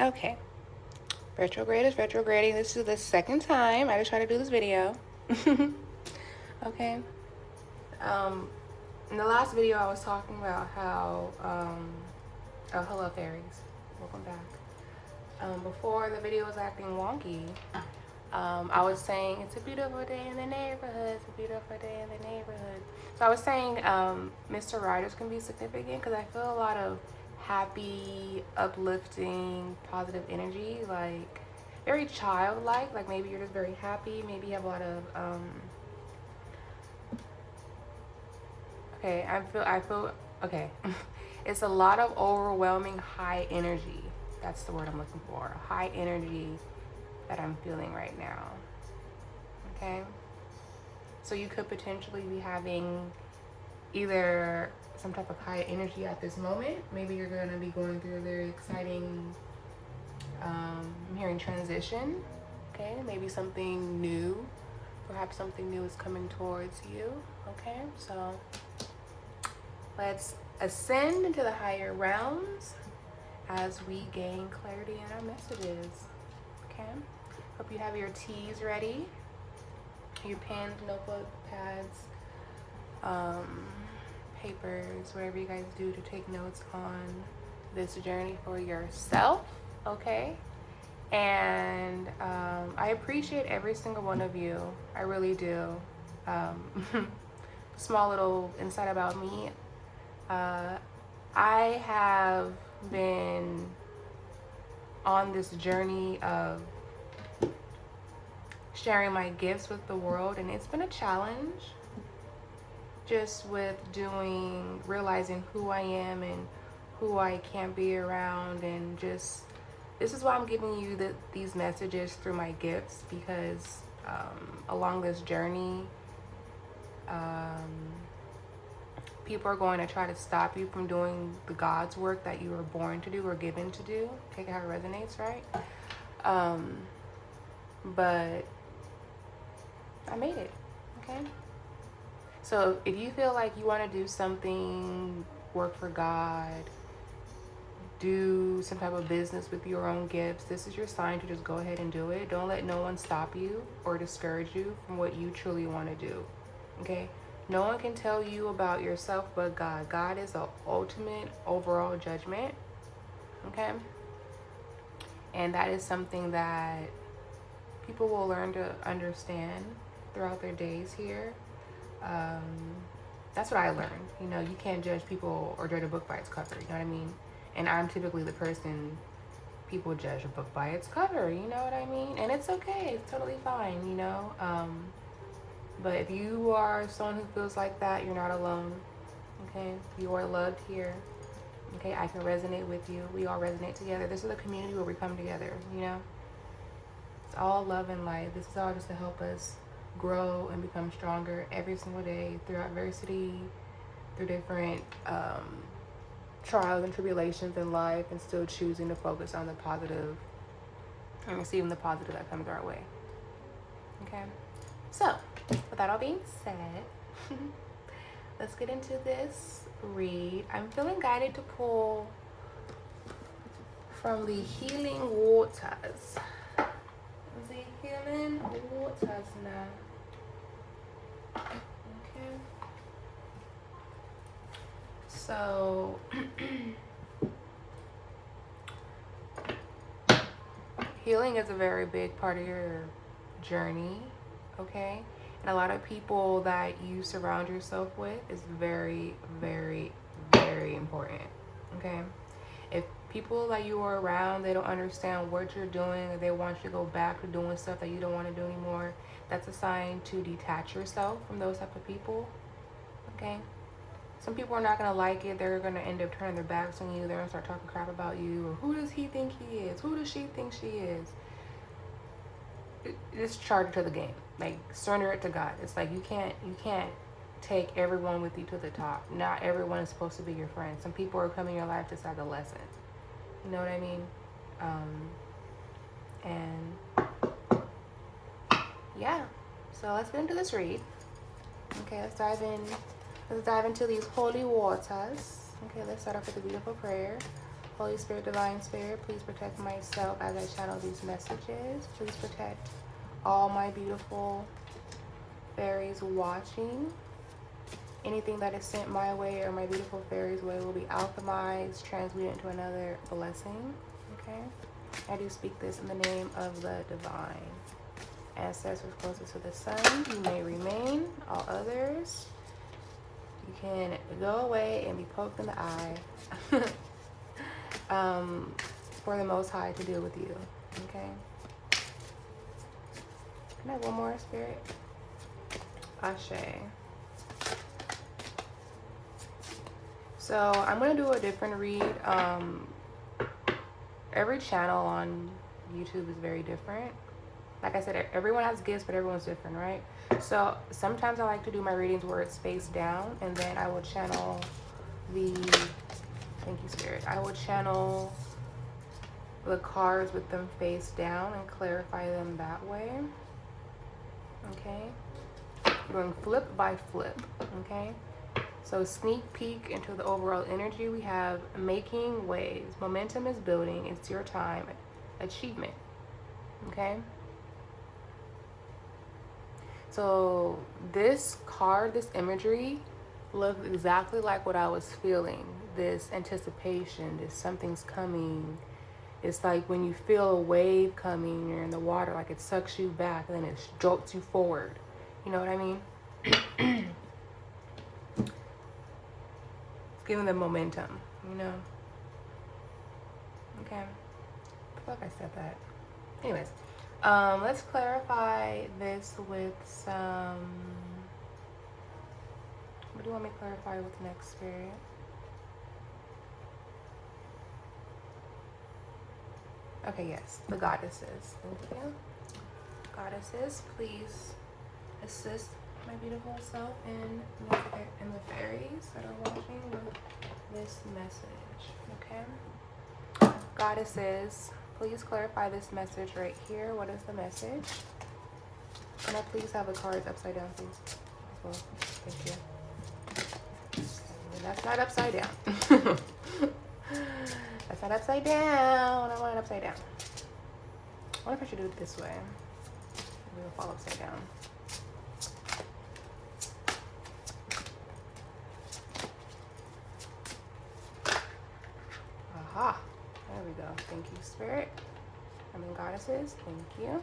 Okay. Retrograde is retrograding. This is the second time I just try to do this video. Okay. In the last video, I was talking about how, oh, hello, fairies. Welcome back. Before the video was acting wonky, I was saying it's a beautiful day in the neighborhood. It's a beautiful day in the neighborhood. So I was saying Mr. Riders can be significant because I feel a lot of happy, uplifting, positive energy, like very childlike. Like maybe you're just very happy. Maybe you have a lot of okay. I feel okay. It's a lot of overwhelming high energy. That's the word I'm looking for. High energy that I'm feeling right now. Okay. So you could potentially be having either some type of high energy at this moment. Maybe you're going to be going through a very exciting, I'm hearing transition. Okay. Maybe something new. Perhaps something new is coming towards you. Okay. So let's ascend into the higher realms as we gain clarity in our messages. Okay. Hope you have your teas ready, your pens, notebook, pads, papers, whatever you guys do to take notes on this journey for yourself. Okay. And I appreciate every single one of you. I really do. Small little insight about me. I have been on this journey of sharing my gifts with the world, and it's been a challenge just with realizing who I am and who I can't be around, and just this is why I'm giving you these messages through my gifts, because along this journey people are going to try to stop you from doing the God's work that you were born to do or given to do. Take it how it resonates, right? But I made it. Okay. So if you feel like you want to do something, work for God, do some type of business with your own gifts, this is your sign to just go ahead and do it. Don't let no one stop you or discourage you from what you truly want to do. Okay. No one can tell you about yourself but God. God is the ultimate overall judgment. Okay. And that is something that people will learn to understand throughout their days here. That's what I learned. You know, you can't judge people or judge a book by its cover. You know what I mean? And I'm typically the person people judge a book by its cover. You know what I mean? And it's okay. It's totally fine, you know? But if you are someone who feels like that, you're not alone. Okay? You are loved here. Okay? I can resonate with you. We all resonate together. This is a community where we come together, you know? It's all love and light. This is all just to help us grow and become stronger every single day through adversity, through different trials and tribulations in life, and still choosing to focus on the positive and receiving the positive that comes our way. Okay? So, with that all being said, let's get into this read. I'm feeling guided to pull from the healing waters. The healing waters now. Okay. So, healing is a very big part of your journey. Okay. And a lot of people that you surround yourself with is very, very, very important. Okay. If people that you are around, they don't understand what you're doing, or they want you to go back to doing stuff that you don't want to do anymore, that's a sign to detach yourself from those type of people. Okay. Some people are not going to like it. They're going to end up turning their backs on you. They're going to start talking crap about you. Or who does he think he is? Who does she think she is? Just charge it to the game. Like, surrender it to God. It's like you can't take everyone with you to the top. Not everyone is supposed to be your friend. Some people are coming in your life just as a lesson. You know what I mean? And yeah. So let's get into this read. Okay, let's dive into these holy waters. Okay, let's start off with a beautiful prayer. Holy Spirit, Divine Spirit, please protect myself as I channel these messages. Please protect all my beautiful fairies watching. Anything that is sent my way or my beautiful fairies' way will be alchemized, transmuted into another blessing. Okay? I do speak this in the name of the divine. Ancestors closest to the sun, you may remain. All others, you can go away and be poked in the eye. For the Most High to deal with you. Okay? Can I have one more, Spirit? Ashe. So I'm gonna do a different read. Every channel on YouTube is very different. Like I said, everyone has gifts, but everyone's different, right? So sometimes I like to do my readings where it's face down, and then I will channel the, thank you, Spirit. I will channel the cards with them face down and clarify them that way. Okay? Going flip by flip, okay? So sneak peek into the overall energy. We have making waves. Momentum is building. It's your time. Achievement, okay? So this card, this imagery, looked exactly like what I was feeling. This anticipation, this something's coming. It's like when you feel a wave coming, you're in the water, like it sucks you back and then it jolts you forward. You know what I mean? It's giving them momentum, you know? Okay. I feel like I said that. Anyways, let's clarify this with some... What do you want me to clarify with next, Spirit? Okay, yes, the goddesses. Thank you. Goddesses, please assist my beautiful self and the fairies that are watching with this message, okay? Goddesses, please clarify this message right here. What is the message? Can I please have the cards upside down, please? As well. Thank you. And that's not upside down. That's not upside down. I want it upside down. I wonder if I should do it this way. Maybe it'll fall upside down. Aha. There we go. Thank you, Spirit. Goddesses. Thank you.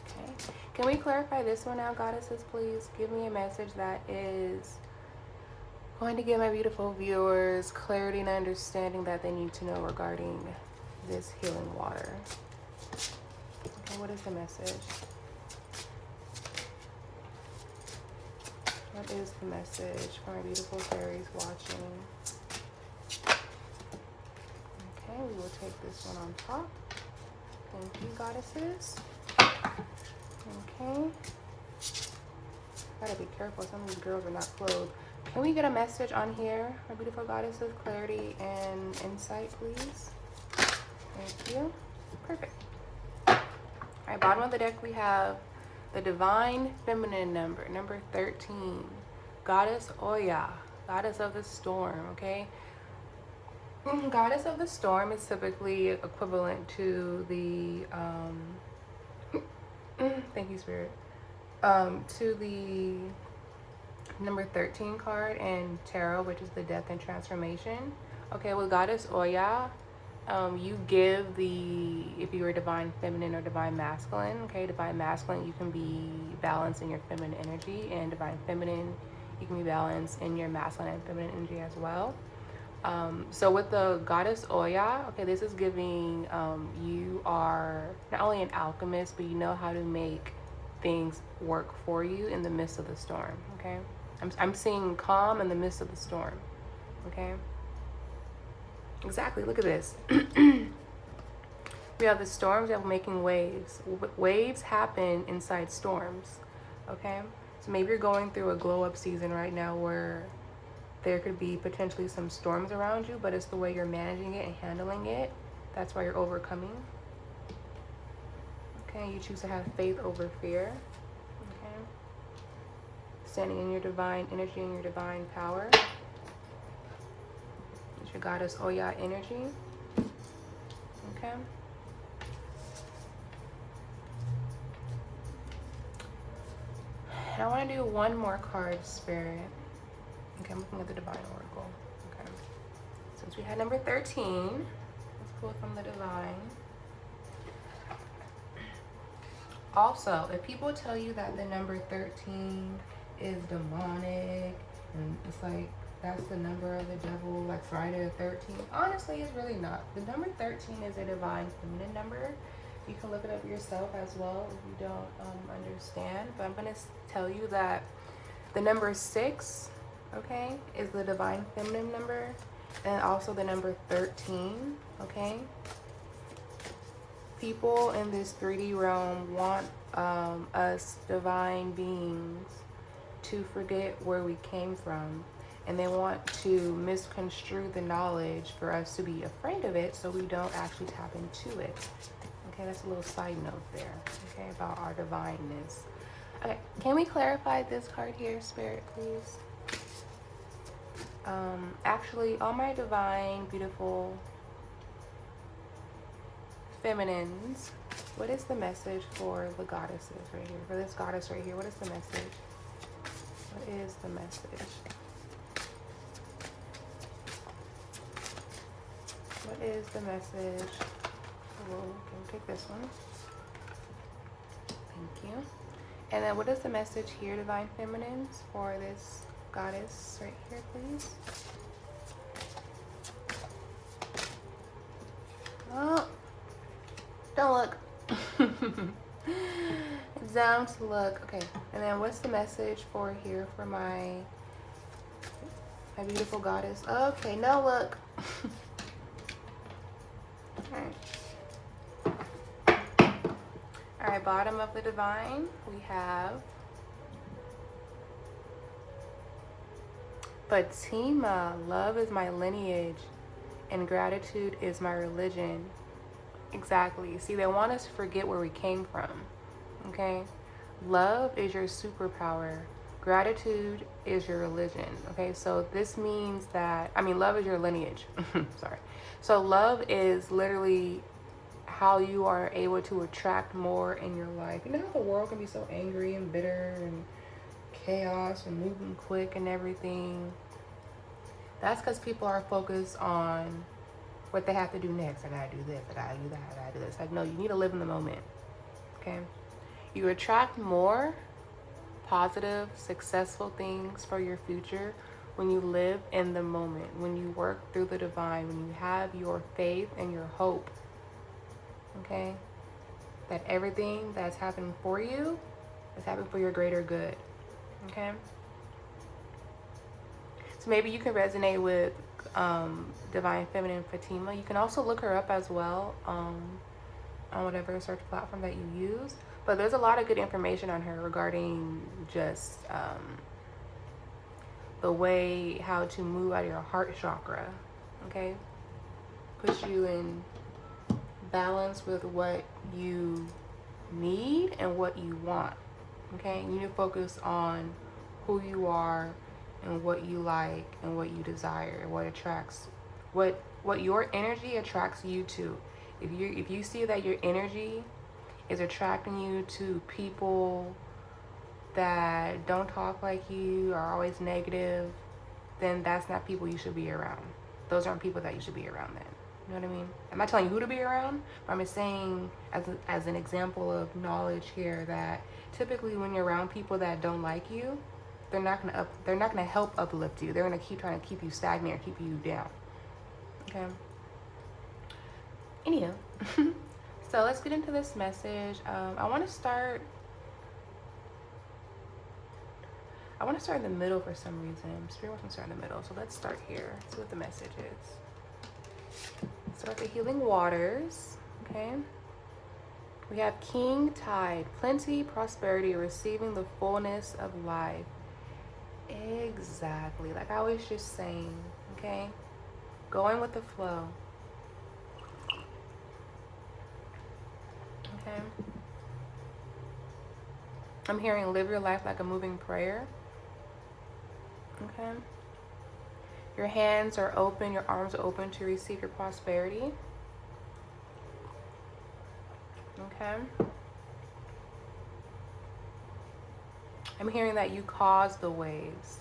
Okay. Can we clarify this one now, goddesses, please? Give me a message that is going to give my beautiful viewers clarity and understanding that they need to know regarding this healing water. Okay, what is the message? What is the message for my beautiful fairies watching? Okay, we will take this one on top. Thank you, goddesses. Okay. Gotta be careful, some of these girls are not clothed. Can we get a message on here, my beautiful goddesses? Clarity and insight, please. Thank you. Perfect. All right, bottom of the deck we have the divine feminine number, number 13. Goddess Oya, goddess of the storm, okay? Goddess of the storm is typically equivalent to the, thank you, Spirit, to the number 13 card in tarot, which is the death and transformation. Okay, with Goddess Oya, you give the, if you were divine feminine or divine masculine, okay, divine masculine, you can be balanced in your feminine energy, and divine feminine, you can be balanced in your masculine and feminine energy as well. So with the Goddess Oya, okay, this is giving, you are not only an alchemist, but you know how to make things work for you in the midst of the storm, okay? I'm seeing calm in the midst of the storm, okay? Exactly, look at this. We have the storms, we have making waves. Waves happen inside storms, okay? So maybe you're going through a glow up season right now where there could be potentially some storms around you, but it's the way you're managing it and handling it. That's why you're overcoming. Okay, you choose to have faith over fear. Okay. Standing in your divine energy and your divine power. It's your goddess Oya energy. Okay. And I want to do one more card, Spirit. Okay, I'm looking at the Divine Oracle. Okay. Since we had number 13, let's pull from the Divine. Also, if people tell you that the number 13 is demonic, and it's like, that's the number of the devil, like Friday the 13th, honestly, it's really not. The number 13 is a divine feminine number. You can look it up yourself as well if you don't understand. But I'm going to tell you that the number 6, okay, is the divine feminine number. And also the number 13, okay? People in this 3D realm want us divine beings to forget where we came from. And they want to misconstrue the knowledge for us to be afraid of it so we don't actually tap into it. Okay, that's a little side note there, okay, about our divineness. Okay, can we clarify this card here, Spirit, please? Actually, all my divine, beautiful feminines, what is the message for the goddesses right here? For this goddess right here, what is the message? What is the message? What is the message? Whoa, can we take this one? Thank you. And then what is the message here, divine feminines, for this goddess right here, please? Oh, don't look. Don't look. Okay, and then what's the message for here for my beautiful goddess? Okay, no look. All right, bottom of the divine, we have Fatima. Love is my lineage and gratitude is my religion. Exactly. See, they want us to forget where we came from. Okay? Love is your superpower. Gratitude is your religion. Okay? So this means that, love is your lineage. Sorry. So love is literally how you are able to attract more in your life. You know how the world can be so angry and bitter and chaos and moving quick and everything? That's because people are focused on what they have to do next. I gotta do this, I gotta do that, I gotta do this. Like, no, you need to live in the moment. Okay? You attract more positive, successful things for your future when you live in the moment, when you work through the divine, when you have your faith and your hope. Okay? That everything that's happening for you is happening for your greater good. Okay? So maybe you can resonate with Divine Feminine Fatima. You can also look her up as well on whatever search platform that you use. But there's a lot of good information on her regarding just the way how to move out of your heart chakra. Okay? Puts you in balance with what you need and what you want. Okay? You need to focus on who you are and what you like and what you desire, what attracts, what your energy attracts you to. If you see that your energy is attracting you to people that don't talk like you, are always negative, then that's not people you should be around. Those aren't people that you should be around then. You know what I mean? I'm not telling you who to be around, but I'm just saying as an example of knowledge here that typically when you're around people that don't like you, they're not gonna help uplift you. They're gonna keep trying to keep you stagnant or keep you down. Okay. Anywho, so let's get into this message. I want to start in the middle for some reason. Spirit wants me to start in the middle, so let's start here. See what the message is. Start the healing waters. Okay. We have King Tide, plenty, prosperity, receiving the fullness of life. Exactly, like I was just saying. Okay, going with the flow. Okay, I'm hearing live your life like a moving prayer. Okay, Your hands are open, your arms are open to receive your prosperity. Okay. I'm hearing that you cause the waves.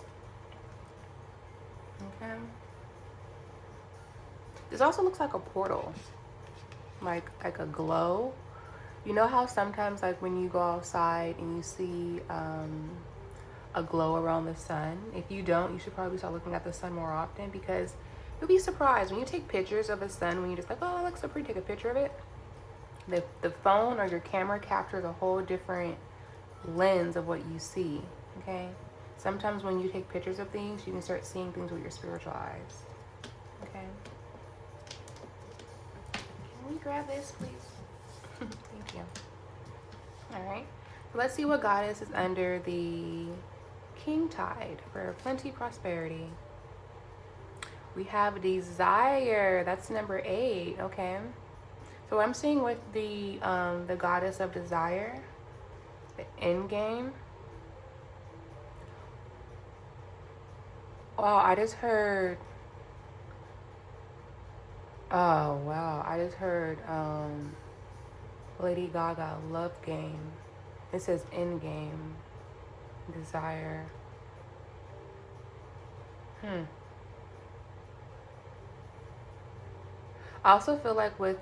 Okay. This also looks like a portal, like a glow. You know how sometimes, like when you go outside and you see a glow around the sun? If you don't, you should probably start looking at the sun more often, because you'll be surprised when you take pictures of the sun, when you're just like, oh, it looks so pretty, take a picture of it. The phone or your camera captures a whole different lens of what you see, okay? Sometimes when you take pictures of things, you can start seeing things with your spiritual eyes, okay? Can we grab this, please? Thank you. All right, so let's see what goddess is under the king tide for plenty prosperity. We have desire. That's number 8. Okay, so what I'm seeing with the goddess of desire, the end game. Wow, I just heard. Oh wow, I just heard Lady Gaga, Love Game. It says end game, desire. I also feel like with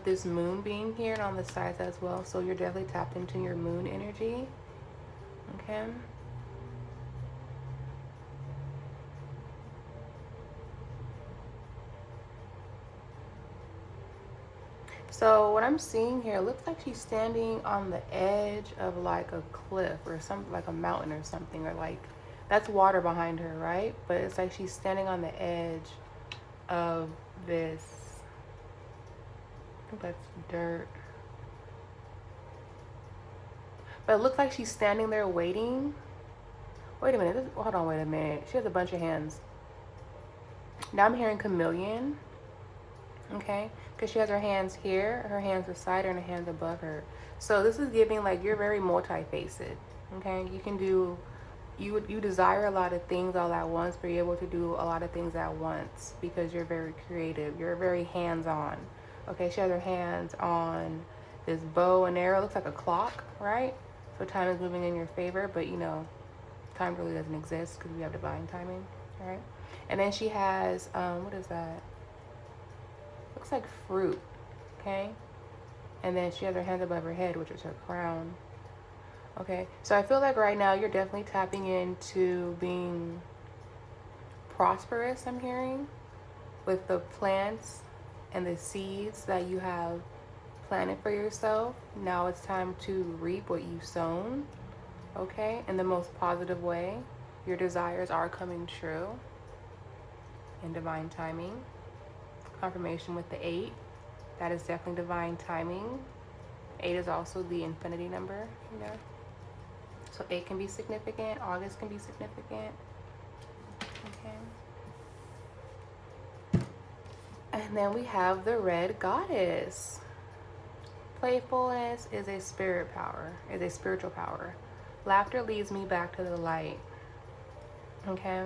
this moon being here and on the sides as well, so you're definitely tapped into your moon energy. Okay. So what I'm seeing here, looks like she's standing on the edge of like a cliff or something, like a mountain or something, or like that's water behind her, right? But it's like she's standing on the edge of this, I think that's dirt. But it looks like she's standing there waiting. Wait a minute, hold on, wait a minute. She has a bunch of hands. Now I'm hearing chameleon. Okay, because she has her hands here, her hands beside her, and her hands above her. So this is giving like you're very multi-faced. Okay, you can do, you desire a lot of things all at once, but you're able to do a lot of things at once because you're very creative. You're very hands-on. Okay, she has her hands on this bow and arrow. It looks like a clock, right? So time is moving in your favor, but you know, time really doesn't exist because we have divine timing. All right, and then she has what is that? Looks like fruit, okay? And then she has her hands above her head, which is her crown. Okay, so I feel like right now you're definitely tapping into being prosperous, I'm hearing, with the plants and the seeds that you have planted for yourself. Now it's time to reap what you've sown, okay? In the most positive way. Your desires are coming true in divine timing. Confirmation with the 8. That is definitely divine timing. 8 is also the infinity number, you know. So 8 can be significant. August can be significant. Okay. And then we have the red goddess. Playfulness is a spirit power, is a spiritual power. Laughter leads me back to the light. Okay.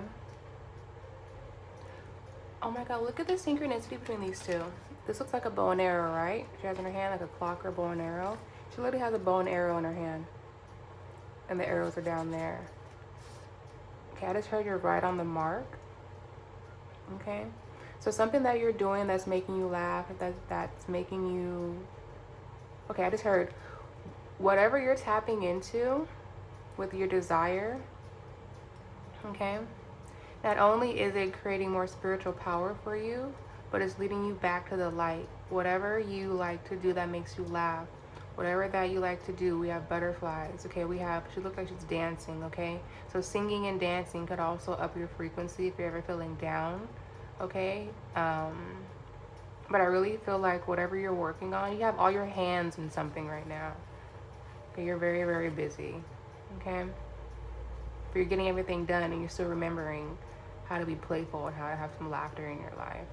Oh my god, look at the synchronicity between these two. This looks like a bow and arrow, right? She has in her hand like a clock or bow and arrow. She literally has a bow and arrow in her hand. And the arrows are down there. Okay, I just heard you're right on the mark. Okay. So something that you're doing that's making you laugh, that's making you... Okay, I just heard whatever you're tapping into with your desire, okay? Not only is it creating more spiritual power for you, but it's leading you back to the light. Whatever you like to do that makes you laugh, whatever that you like to do. We have butterflies, okay? She looks like she's dancing, okay? So singing and dancing could also up your frequency if you're ever feeling down, okay? But I really feel like whatever you're working on, you have all your hands in something right now. Okay, you're very, very busy, okay? If you're getting everything done and you're still remembering how to be playful and how to have some laughter in your life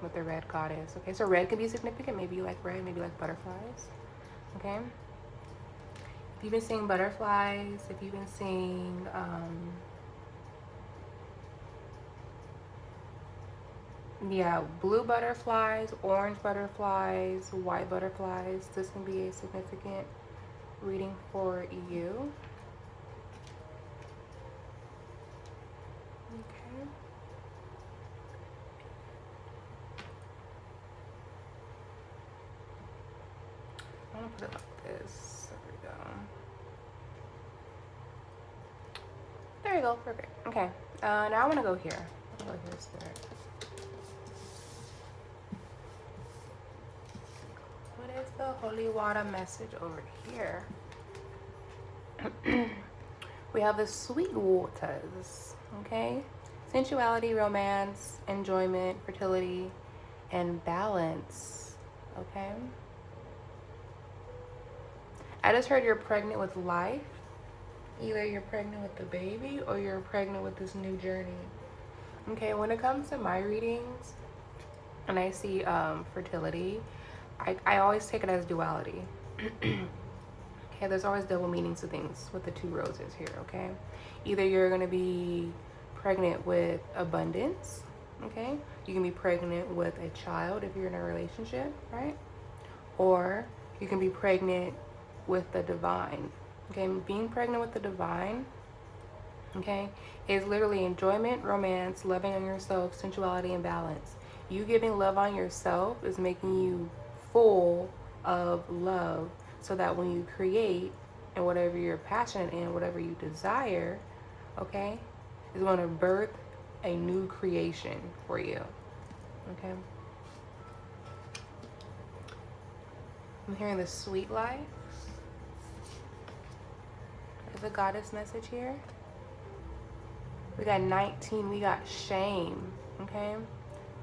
with the red goddess. Okay, so red can be significant. Maybe you like red, maybe you like butterflies. Okay, if you've been seeing butterflies, if you've been seeing Yeah, blue butterflies, orange butterflies, white butterflies. This can be a significant reading for you. Okay. I'm gonna put it like this. There we go. There you go. Perfect. Okay. Now I want to go here. I'll go here, Spirit. What is the holy water message over here? We have the sweet waters. Okay. Sensuality, romance, enjoyment, fertility, and balance. Okay. I just heard you're pregnant with life. Either you're pregnant with the baby or you're pregnant with this new journey. Okay, when it comes to my readings and I see fertility, I always take it as duality. Okay, there's always double meanings to things with the two roses here, okay? Either you're going to be pregnant with abundance, okay? You can be pregnant with a child if you're in a relationship, right? Or you can be pregnant with the divine. Okay, being pregnant with the divine, okay, is literally enjoyment, romance, loving on yourself, sensuality, and balance. You giving love on yourself is making you full of love so that when you create and whatever you're passionate in, whatever you desire, okay, is going to birth a new creation for you, okay? I'm hearing the sweet life. There's a goddess message here. We got 19, we got shame, okay?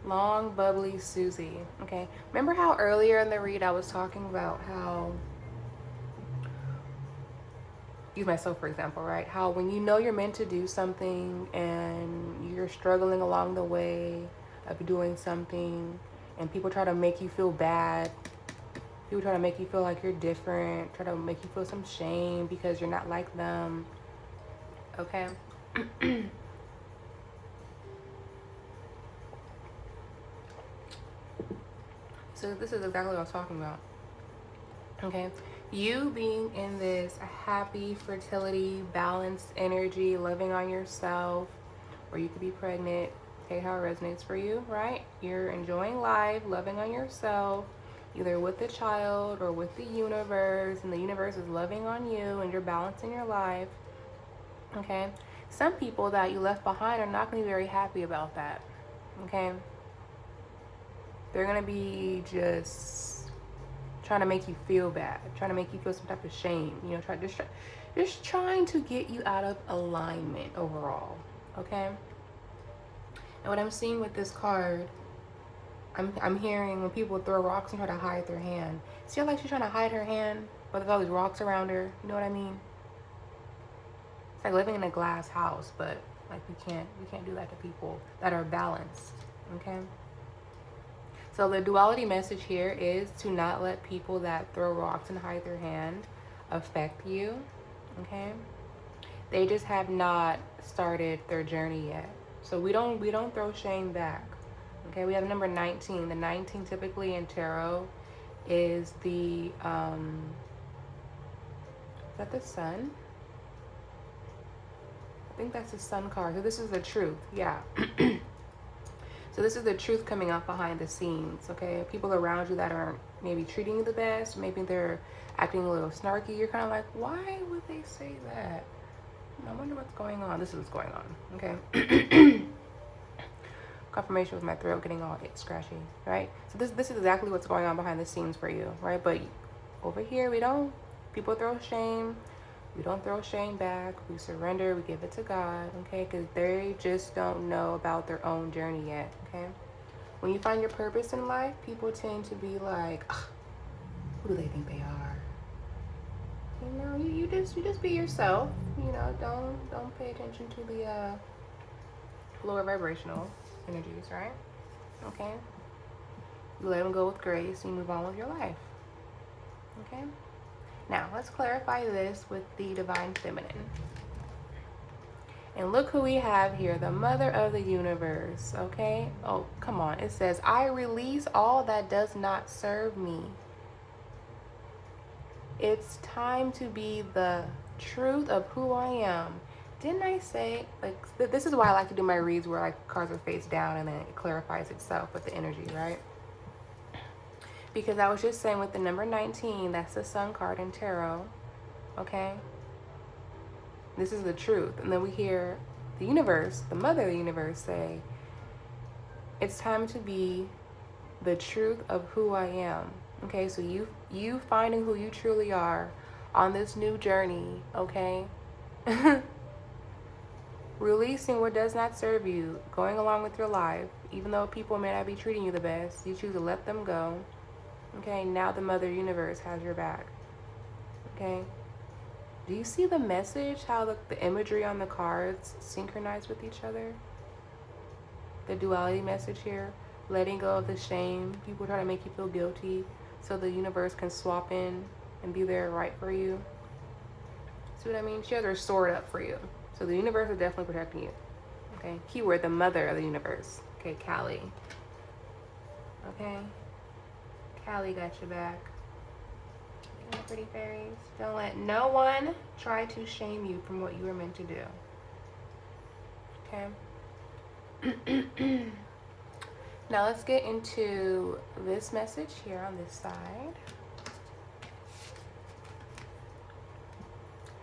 Long, bubbly Susie, okay? Remember how earlier in the read I was talking about how, use myself for example, right? How when you know you're meant to do something and you're struggling along the way of doing something and people try to make you feel bad, people try to make you feel like you're different, try to make you feel some shame because you're not like them, okay? So this is exactly what I was talking about, okay? You being in this happy, fertility, balanced energy, loving on yourself, or you could be pregnant, okay, how it resonates for you, right? You're enjoying life, loving on yourself, either with the child or with the universe, and the universe is loving on you and you're balancing your life, okay? Some people that you left behind are not going to be very happy about that, okay? They're going to be just trying to make you feel bad, trying to make you feel some type of shame, you know, just trying to get you out of alignment overall, okay? And what I'm seeing with this card, I'm hearing when people throw rocks and try to hide their hand. See how like she's trying to hide her hand, but there's all these rocks around her, you know what I mean? It's like living in a glass house, but like we can't do that to people that are balanced, okay? So the duality message here is to not let people that throw rocks and hide their hand affect you, okay? They just have not started their journey yet. So we don't throw shame back, okay? We have number 19. The 19 typically in tarot is the, is that the sun? I think that's the sun card. So this is the truth, yeah. So this is the truth coming up behind the scenes, okay? People around you that aren't maybe treating you the best, maybe they're acting a little snarky. You're kind of like, why would they say that? I wonder what's going on. This is what's going on, okay? Confirmation with my throat getting all scratchy, right? So this is exactly what's going on behind the scenes for you, right? But over here, people throw shame. We don't throw shame back. We surrender. We give it to God, okay? Because they just don't know about their own journey yet, okay? When you find your purpose in life, people tend to be like, who do they think they are? You know, you just be yourself. You know, don't pay attention to the lower vibrational energies, right? Okay? You let them go with grace and you move on with your life, okay? Now, let's clarify this with the Divine Feminine. And look who we have here, the mother of the universe, okay? Oh, come on. It says, I release all that does not serve me. It's time to be the truth of who I am. Didn't I say, like, this is why I like to do my reads where, like, cards are face down and then it clarifies itself with the energy, right? Because I was just saying with the number 19, that's the sun card in tarot, okay? This is the truth. And then we hear the universe, the mother of the universe, say, it's time to be the truth of who I am. Okay, so you finding who you truly are on this new journey, okay? Releasing what does not serve you, going along with your life, even though people may not be treating you the best, you choose to let them go. Okay, now the mother universe has your back. Okay? Do you see the message, how the imagery on the cards synchronize with each other? The duality message here, letting go of the shame. People try to make you feel guilty so the universe can swap in and be there right for you. See what I mean? She has her sword up for you. So the universe is definitely protecting you. Okay? Keyword, the mother of the universe. Okay, Callie. Okay? Callie got your back. Pretty fairies. Don't let no one try to shame you from what you were meant to do. Okay? Now let's get into this message here on this side.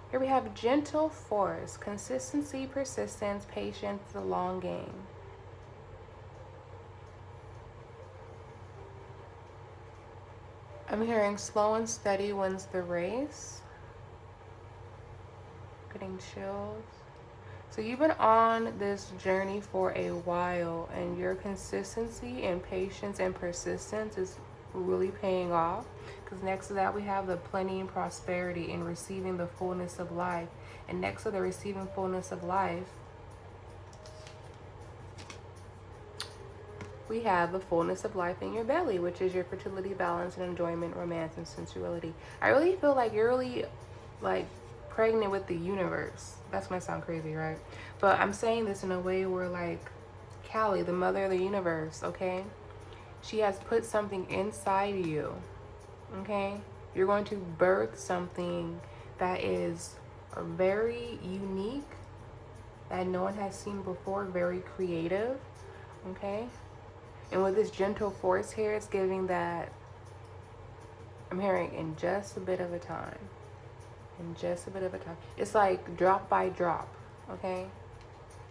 Here we have gentle force, consistency, persistence, patience, the long game. I'm hearing slow and steady wins the race. Getting chills. So you've been on this journey for a while, and your consistency and patience and persistence is really paying off. Because next to that, we have the plenty and prosperity in receiving the fullness of life. And next to the receiving fullness of life, we have the fullness of life in your belly, which is your fertility, balance, and enjoyment, romance, and sensuality. I really feel like you're really, like, pregnant with the universe. That's gonna sound crazy, right? But I'm saying this in a way where, like, Callie, the mother of the universe, okay? She has put something inside you, okay? You're going to birth something that is very unique, that no one has seen before, very creative, okay? And with this gentle force here, it's giving that, I'm hearing, in just a bit of a time. In just a bit of a time. It's like drop by drop, okay?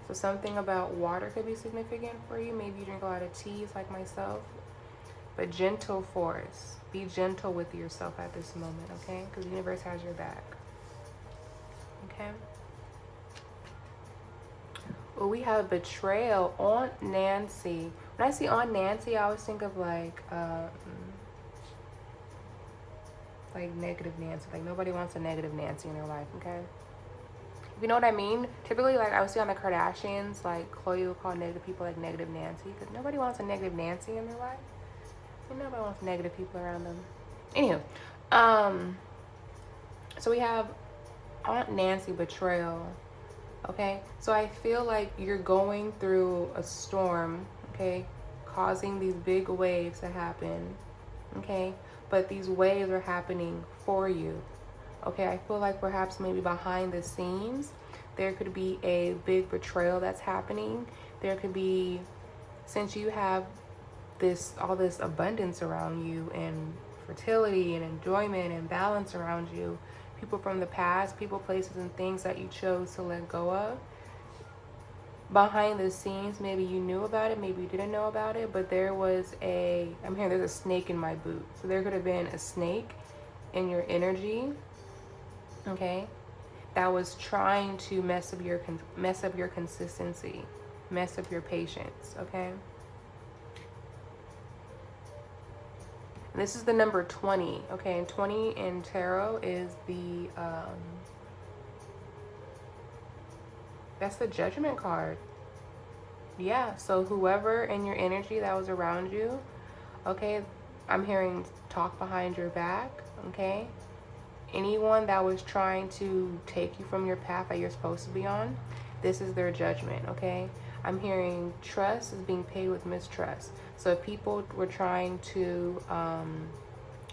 So something about water could be significant for you. Maybe you drink a lot of teas like myself. But gentle force. Be gentle with yourself at this moment, okay? Because the universe has your back. Okay? Well, we have betrayal on Nancy. When I see on Nancy, I always think of like negative Nancy. Like, nobody wants a negative Nancy in their life, okay? You know what I mean? Typically, like, I would see on the Kardashians, like, Khloe would call negative people like negative Nancy, because nobody wants a negative Nancy in their life. And nobody wants negative people around them. Anywho, so we have Aunt Nancy betrayal. Okay, so I feel like you're going through a storm, okay, causing these big waves to happen, okay, but these waves are happening for you, okay. I feel like perhaps maybe behind the scenes there could be a big betrayal that's happening. There could be, since you have all this abundance around you and fertility and enjoyment and balance around you, people from the past, people, places, and things that you chose to let go of. Behind the scenes, maybe you knew about it, maybe you didn't know about it, but there was I'm hearing there's a snake in my boot. So there could have been a snake in your energy, okay, that was trying to mess up your consistency, mess up your patience, okay? This is the number 20, okay? And 20 in tarot is the, that's the judgment card. Yeah, so whoever in your energy that was around you, okay, I'm hearing talk behind your back, okay? Anyone that was trying to take you from your path that you're supposed to be on, This is their judgment, okay? I'm hearing trust is being paid with mistrust. So if people were trying to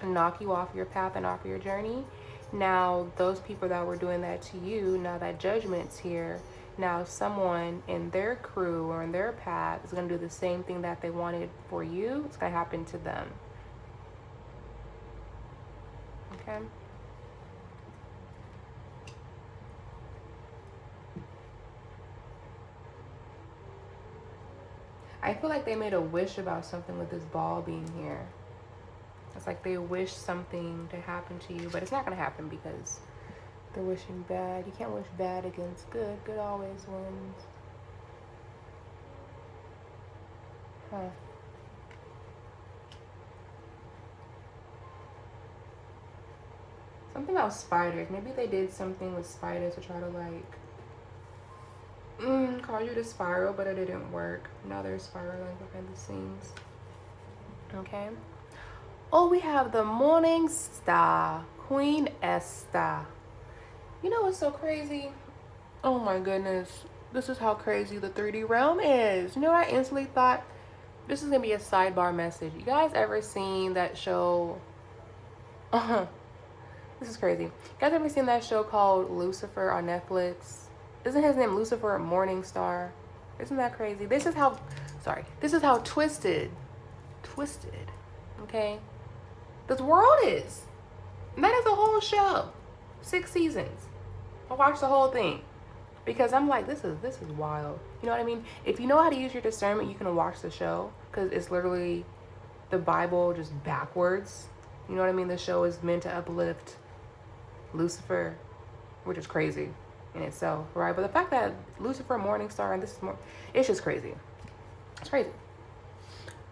knock you off your path and off your journey, now those people that were doing that to you, now that judgment's here, now someone in their crew or in their path is going to do the same thing that they wanted for you. It's going to happen to them. Okay? I feel like they made a wish about something with this ball being here. It's like they wish something to happen to you, but it's not going to happen because they're wishing bad. You can't wish bad against good. Good always wins. Huh. Something about spiders. Maybe they did something with spiders to try to like cause you to spiral, but it didn't work. Now they're spiraling behind the scenes. Okay. Oh, we have the morning star, Queen Esther. You know what's so crazy? Oh my goodness. This is how crazy the 3D realm is. You know, I instantly thought this is going to be a sidebar message. You guys ever seen that show? This is crazy. You guys ever seen that show called Lucifer on Netflix? Isn't his name Lucifer Morningstar? Isn't that crazy? This is how twisted, okay, this world is. And that is a whole show. 6 seasons. I watched the whole thing. Because I'm like, this is wild. You know what I mean? If you know how to use your discernment, you can watch the show. Because it's literally the Bible just backwards. You know what I mean? The show is meant to uplift Lucifer, which is crazy in itself, right? But the fact that Lucifer, Morningstar, and this is more, it's just crazy. It's crazy.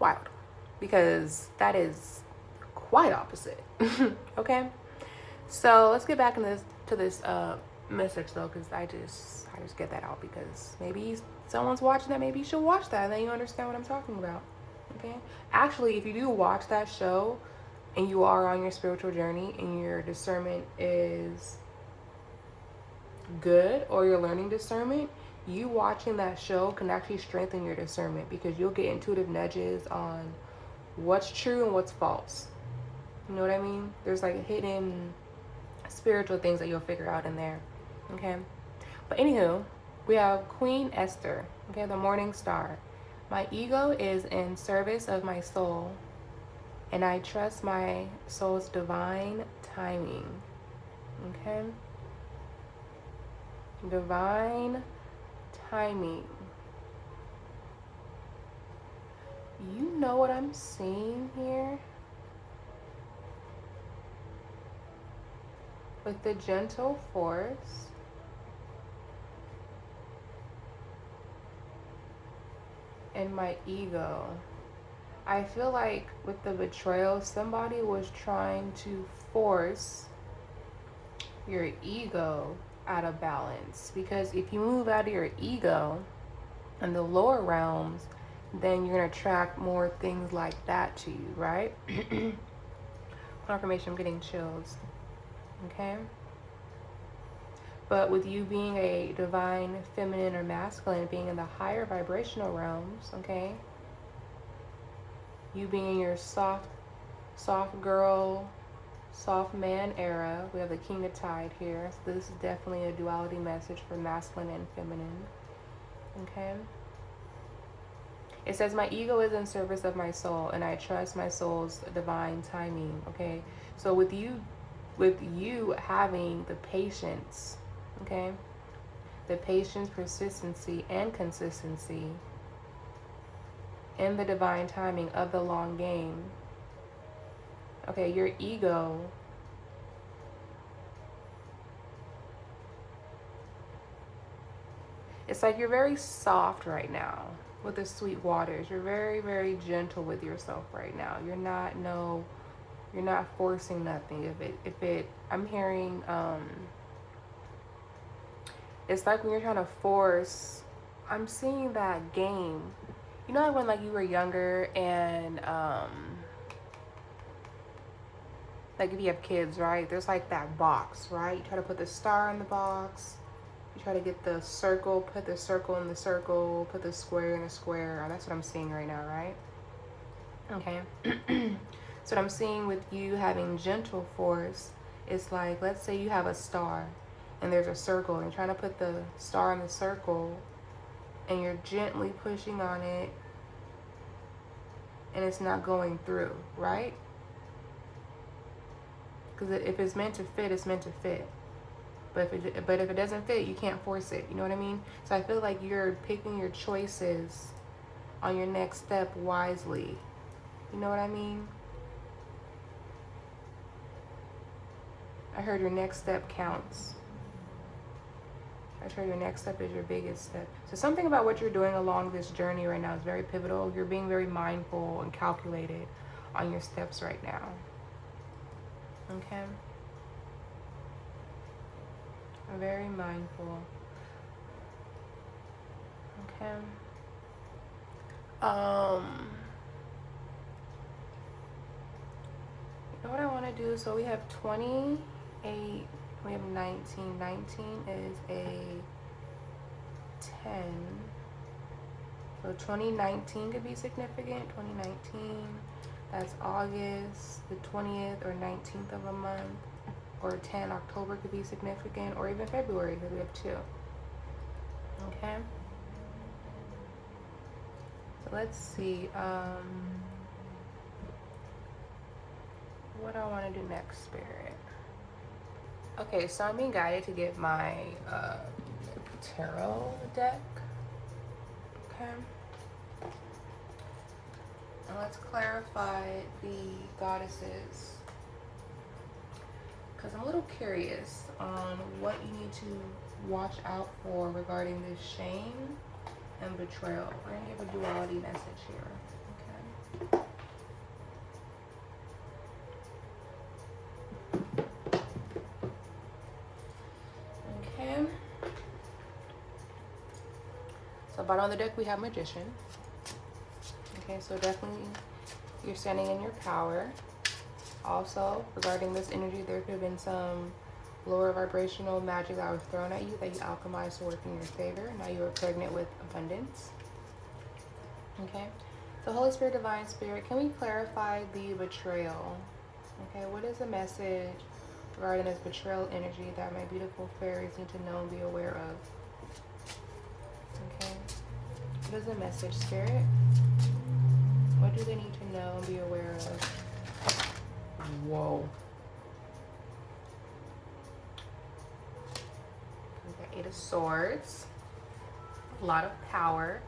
Wild. Because that is quite opposite. Okay? So let's get back to this message though, because I just get that out because maybe someone's watching that. Maybe you should watch that and then you understand what I'm talking about. Okay? Actually, if you do watch that show and you are on your spiritual journey and your discernment is good, or you're learning discernment, you watching that show can actually strengthen your discernment because you'll get intuitive nudges on what's true and what's false. You know what I mean? There's like hidden spiritual things that you'll figure out in there. Okay? But anywho, we have Queen Esther, okay, the morning star. My ego is in service of my soul, and I trust my soul's divine timing. Okay? Divine timing. You know what I'm seeing here? With the gentle force, and my ego. I feel like with the betrayal, somebody was trying to force your ego out of balance. Because if you move out of your ego in the lower realms, then you're going to attract more things like that to you, right? Confirmation, I'm getting chills. Okay? But with you being a divine feminine or masculine, being in the higher vibrational realms, okay? You being in your soft girl, soft man era. We have the King of Tide here. So this is definitely a duality message for masculine and feminine. Okay? It says, my ego is in service of my soul, and I trust my soul's divine timing. Okay? So with you having the patience, okay? The patience, persistency, and consistency in the divine timing of the long game. Okay, your ego it's like you're very soft right now with the sweet waters. You're very, very gentle with yourself right now. You're not forcing nothing. I'm hearing, it's like when you're trying to force, I'm seeing that game. You know, like when like you were younger and, like if you have kids, right? There's like that box, right? You try to put the star in the box You try to get the circle, put the circle in the circle, put the square in the square. Oh, that's what I'm seeing right now, right? Okay. So what I'm seeing with you having gentle force is like, let's say you have a star and there's a circle and you're trying to put the star in the circle and you're gently pushing on it and it's not going through, right? Because if it's meant to fit, it's meant to fit. But if it doesn't fit, you can't force it. You know what I mean? So I feel like you're picking your choices on your next step wisely. You know what I mean? I heard your next step counts. I heard your next step is your biggest step. So something about what you're doing along this journey right now is very pivotal. You're being very mindful and calculated on your steps right now. Okay? Very mindful. Okay. You know what I want to do? So we have 28, we have 19. 19 is a 10. So 2019 could be significant. 2019, that's August the 20th or 19th of a month. Or 10 October could be significant, or even February because we have 2. Okay. So let's see. What I want to do next, Spirit. Okay, so I'm being guided to get my tarot deck. Okay. And let's clarify the goddesses. Because I'm a little curious on what you need to watch out for regarding this shame and betrayal. We're going to give a duality message here. Okay. Okay. So bottom of the deck we have Magician. Okay, so definitely you're standing in your power. Also, regarding this energy, there could have been some lower vibrational magic that was thrown at you that you alchemized to work in your favor. Now you are pregnant with abundance. Okay. So Holy Spirit, Divine Spirit, can we clarify the betrayal? Okay, what is the message regarding this betrayal energy that my beautiful fairies need to know and be aware of? Okay. What is the message, Spirit? What do they need to know and be aware of? Whoa. We got 8 of Swords. A lot of power.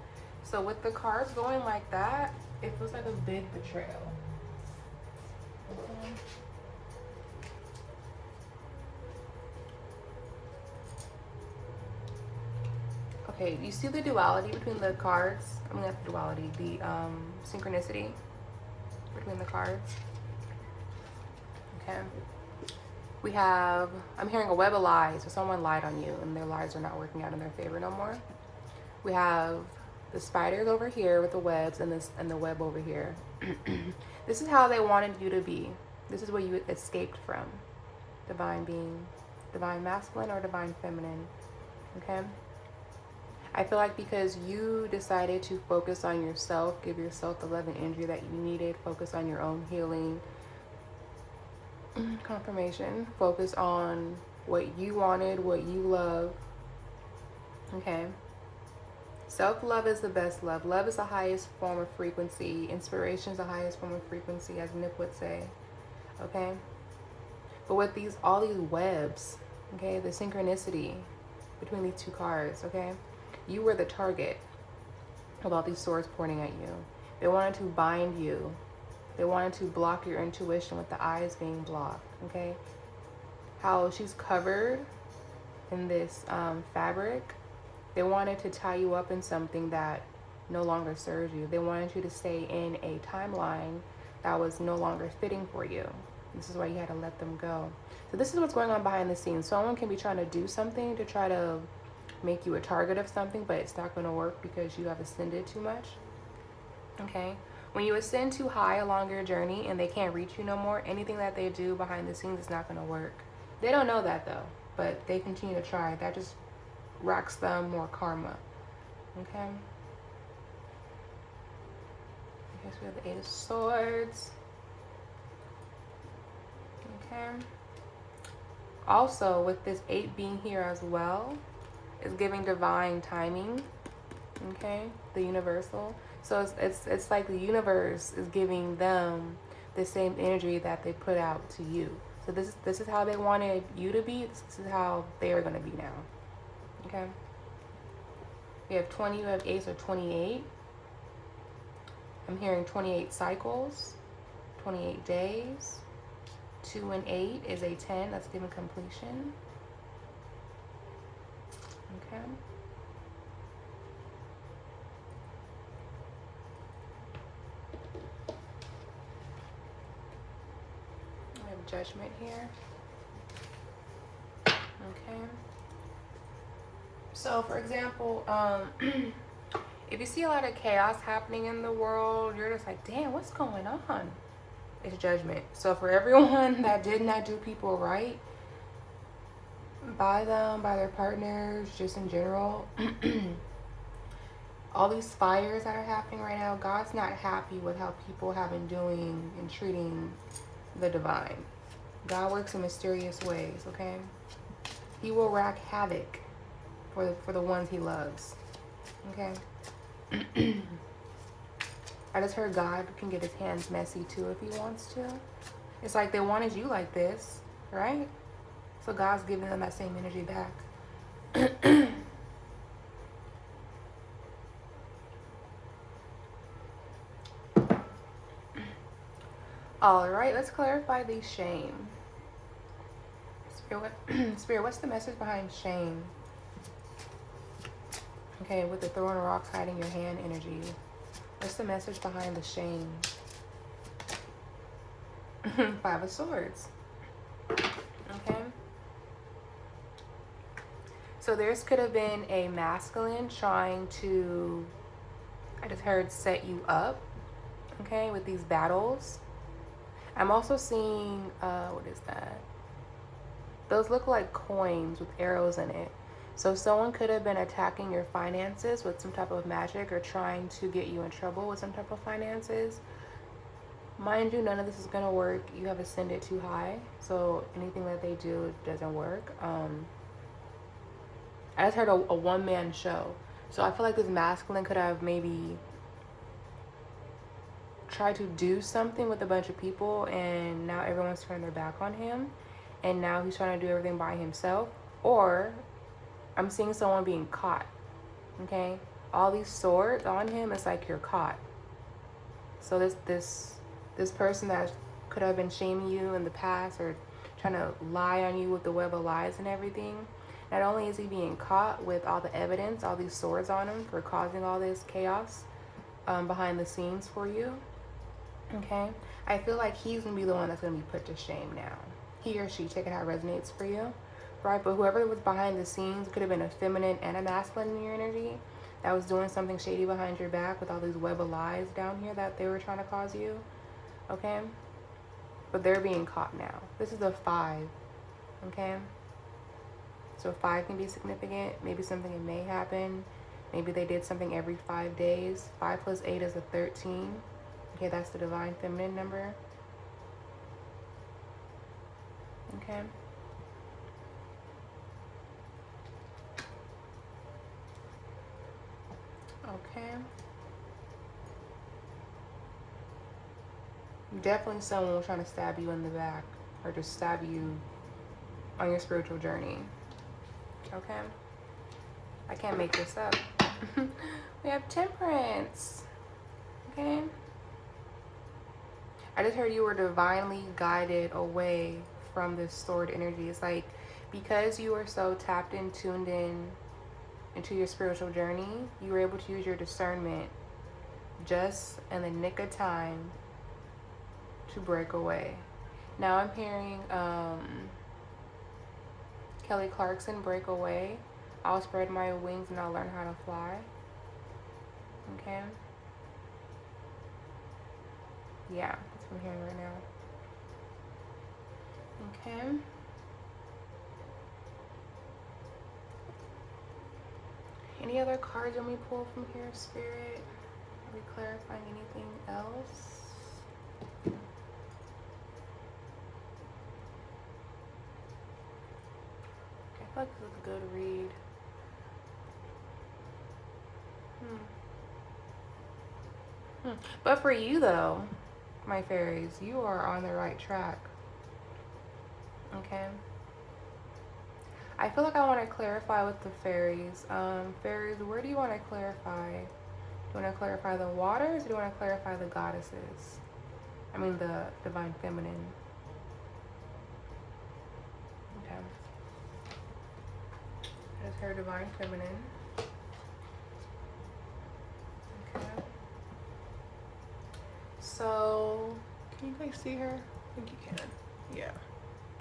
So with the cards going like that, it feels like a big betrayal. Okay. Okay, you see the duality between the cards? I mean, not the duality, the synchronicity between the cards. Okay. We have, I'm hearing a web of lies. So someone lied on you and their lies are not working out in their favor no more. We have the spiders over here with the webs and the web over here. This is how they wanted you to be. This is where you escaped from. Divine being, divine masculine or divine feminine. Okay. I feel like because you decided to focus on yourself, give yourself the love and energy that you needed, focus on your own healing, confirmation, focus on what you wanted, what you love. Okay. Self-love is the best love. Love is the highest form of frequency. Inspiration is the highest form of frequency, as Nip would say. Okay. But with all these webs, okay, the synchronicity between these 2 cards, okay, you were the target of all these swords pointing at you. They wanted to bind you. They wanted to block your intuition with the eyes being blocked, okay? How she's covered in this fabric. They wanted to tie you up in something that no longer serves you. They wanted you to stay in a timeline that was no longer fitting for you. This is why you had to let them go. So this is what's going on behind the scenes. Someone can be trying to do something to try to make you a target of something, but it's not going to work because you have ascended too much, okay? When you ascend too high along your journey and they can't reach you no more, anything that they do behind the scenes is not going to work. They don't know that though, but they continue to try. That just racks them more karma. Okay. Okay, so we have the Eight of Swords. Okay. Also, with this 8 being here as well, it's giving divine timing. Okay, the universal. So it's like the universe is giving them the same energy that they put out to you. So this is how they wanted you to be. This is how they are going to be now. Okay. We have 20. You have 8, so 28. I'm hearing 28 cycles, 28 days. 2 and 8 is a 10. That's giving completion. Okay. We have Judgment here. Okay. So, for example, if you see a lot of chaos happening in the world, you're just like, damn, what's going on? It's Judgment. So for everyone that did not do people right, by them, by their partners, just in general, all these fires that are happening right now, God's not happy with how people have been doing and treating the divine. God works in mysterious ways, okay? He will wreak havoc for the ones he loves, okay? I just heard God can get his hands messy too if he wants to. It's like they wanted you like this, right? So God's giving them that same energy back. All right, let's clarify the shame. Spirit, what's the message behind shame? Okay, with the throwing rocks, hiding your hand energy. What's the message behind the shame? 5 of Swords. Okay. So there's could have been a masculine trying to, I just heard, set you up, okay, with these battles. I'm also seeing, what is that? Those look like coins with arrows in it. So someone could have been attacking your finances with some type of magic or trying to get you in trouble with some type of finances. Mind you, none of this is going to work. You have ascended too high. So anything that they do doesn't work. I just heard a one-man show. So I feel like this masculine could have maybe tried to do something with a bunch of people, and now everyone's turned their back on him. And now he's trying to do everything by himself. Or I'm seeing someone being caught. Okay? All these swords on him, it's like you're caught. So this person that could have been shaming you in the past or trying to lie on you with the web of lies and everything, not only is he being caught with all the evidence, all these swords on him for causing all this chaos behind the scenes for you, okay? I feel like he's going to be the one that's going to be put to shame now. He or she, take it how it resonates for you, right? But whoever was behind the scenes, could have been a feminine and a masculine in your energy that was doing something shady behind your back with all these web of lies down here that they were trying to cause you, okay? But they're being caught now. This is a 5, okay? So 5 can be significant. Maybe something may happen. Maybe they did something every 5 days. 5 plus 8 is a 13. Okay, that's the divine feminine number. Okay. Okay. Definitely someone trying to stab you in the back or just stab you on your spiritual journey. Okay. I can't make this up. We have Temperance. Okay. I just heard you were divinely guided away from this stored energy. It's like because you were so tapped in, tuned in into your spiritual journey, you were able to use your discernment just in the nick of time to break away. Now I'm hearing Kelly Clarkson, break away. I'll spread my wings and I'll learn how to fly. Okay. Yeah, that's what I'm hearing right now. Okay. Any other cards when we pull from here, Spirit? Are we clarifying anything else? Okay, I feel like this is a good read. But for you though, my fairies, you are on the right track. Okay. I feel like I want to clarify with the fairies. Fairies, where do you want to clarify? Do you want to clarify the waters, or do you want to clarify the goddesses? I mean the divine feminine. Okay. That's her divine feminine. Okay. So, can you guys see her? I think you can. Yeah.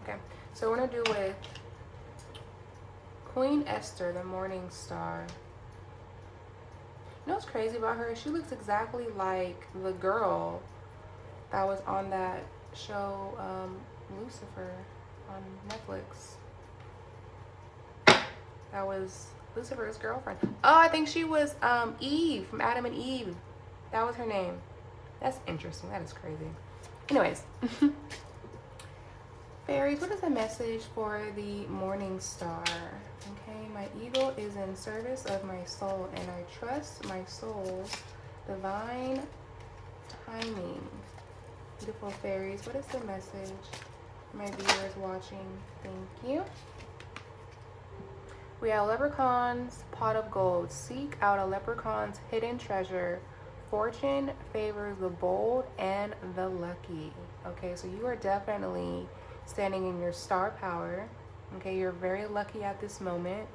Okay. So we're gonna do with Queen Esther, the Morning Star. You know what's crazy about her? She looks exactly like the girl that was on that show, Lucifer, on Netflix. That was Lucifer's girlfriend. Oh, I think she was Eve from Adam and Eve. That was her name. That's interesting. That is crazy. Anyways. Fairies, what is the message for the Morning Star? Okay, my ego is in service of my soul, and I trust my soul's divine timing. Beautiful fairies, what is the message for my viewers watching? Thank you. We have Leprechaun's Pot of Gold. Seek out a leprechaun's hidden treasure. Fortune favors the bold and the lucky. Okay, so you are definitely standing in your star power. Okay, you're very lucky at this moment.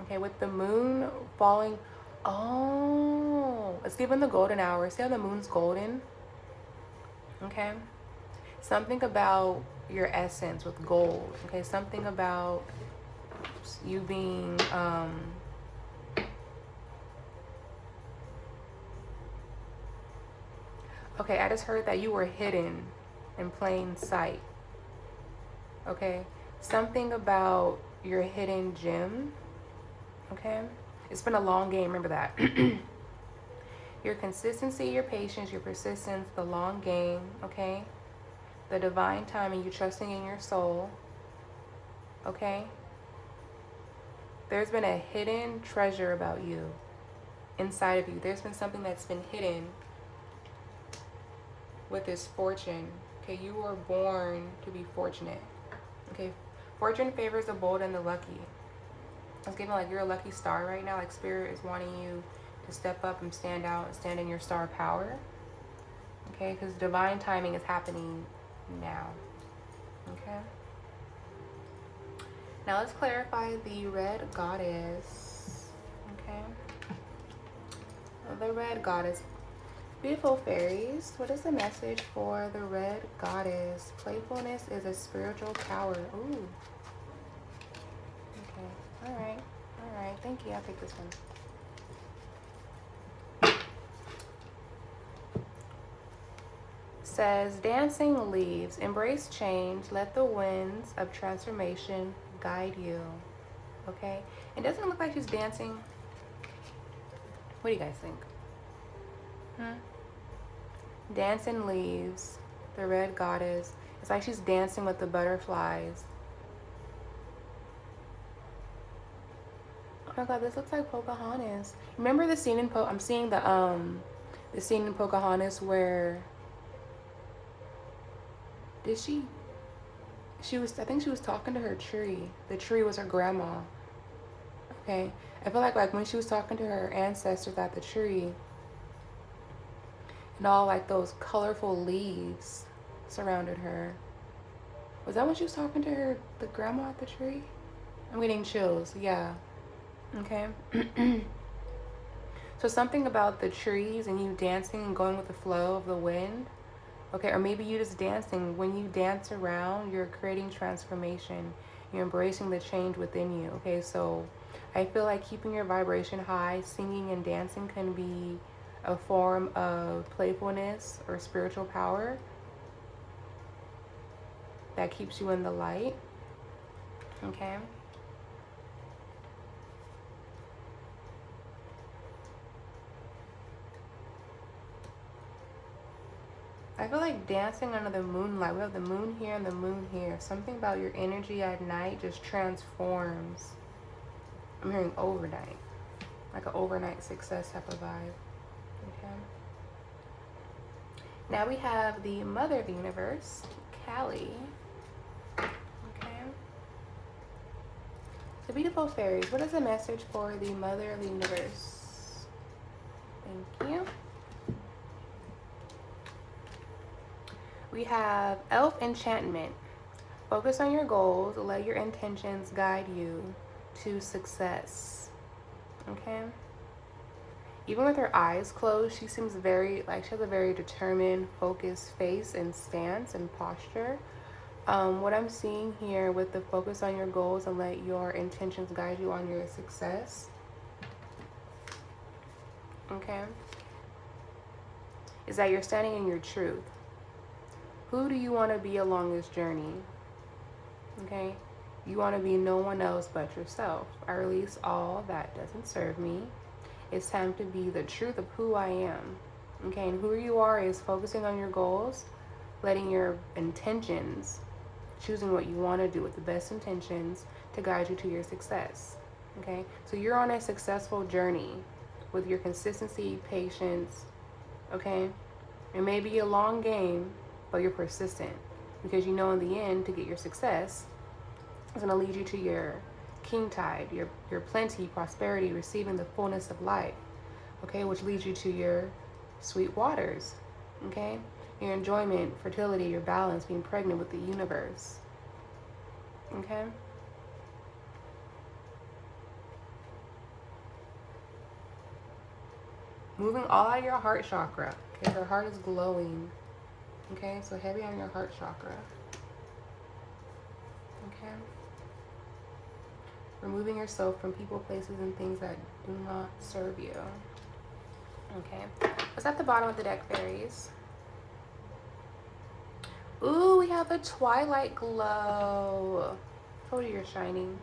Okay, with the moon falling. Oh, it's given the golden hour. See how the moon's golden? Okay, something about your essence with gold. Okay, something about you being okay, I just heard that you were hidden in plain sight. Okay, something about your hidden gem. Okay, it's been a long game, remember that. Your consistency, your patience, your persistence, the long game. Okay, the divine timing, you trusting in your soul. Okay, there's been a hidden treasure about you inside of you. There's been something that's been hidden with this fortune. Okay, you were born to be fortunate. Okay, fortune favors the bold and the lucky. It's giving like you're a lucky star right now. Like Spirit is wanting you to step up and stand out and stand in your star power. Okay, because divine timing is happening now. Okay. Now let's clarify the red goddess. Okay. The red goddess. Beautiful fairies, what is the message for the red goddess? Playfulness is a spiritual power. Ooh. Okay. All right. Thank you. I'll take this one. Says dancing leaves, embrace change, let the winds of transformation guide you. Okay. It doesn't look like she's dancing. What do you guys think? Dancing leaves, the red goddess. It's like she's dancing with the butterflies. Oh my god, this looks like Pocahontas. Remember the scene in I'm seeing the scene in Pocahontas where I think she was talking to her tree. The tree was her grandma. Okay. I feel like when she was talking to her ancestors at the tree, and all like those colorful leaves surrounded her. Was that when she was talking to her, the grandma at the tree? I'm getting chills, yeah. Okay. So something about the trees and you dancing and going with the flow of the wind. Okay, or maybe you just dancing. When you dance around, you're creating transformation. You're embracing the change within you. Okay, so I feel like keeping your vibration high, singing and dancing can be a form of playfulness or spiritual power that keeps you in the light. Okay. I feel like dancing under the moonlight. We have the moon here and the moon here. Something about your energy at night just transforms. I'm hearing overnight. Like an overnight success type of vibe. Okay. Now we have the Mother of the Universe, Callie. Okay. So beautiful fairies, what is the message for the Mother of the Universe? Thank you. We have Elf Enchantment. Focus on your goals. Let your intentions guide you to success. Okay? Even with her eyes closed, she seems very, like she has a very determined, focused face and stance and posture. What I'm seeing here with the focus on your goals and let your intentions guide you on your success. Okay? Is that you're standing in your truth. Who do you want to be along this journey? Okay? You want to be no one else but yourself. I release all that doesn't serve me. It's time to be the truth of who I am. Okay? And who you are is focusing on your goals, letting your intentions, choosing what you want to do with the best intentions to guide you to your success. Okay? So you're on a successful journey with your consistency, patience. Okay? It may be a long game, but you're persistent because you know in the end to get your success is going to lead you to your king tide, your plenty, prosperity, receiving the fullness of life, okay, which leads you to your sweet waters, okay, your enjoyment, fertility, your balance, being pregnant with the universe, okay. Moving all out of your heart chakra, okay, her heart is glowing. Okay, so heavy on your heart chakra. Okay. Removing yourself from people, places, and things that do not serve you. Okay. What's at the bottom of the deck, fairies? Ooh, we have a twilight glow. Told you you're shining.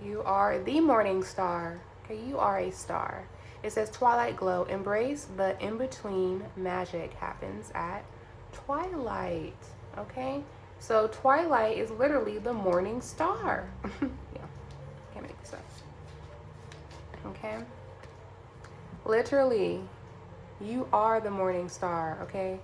You are the morning star. Okay, you are a star. It says twilight glow. Embrace the in-between magic happens at twilight. Okay, so twilight is literally the morning star. Yeah, can't make this up. Okay, literally you are the morning star. Okay,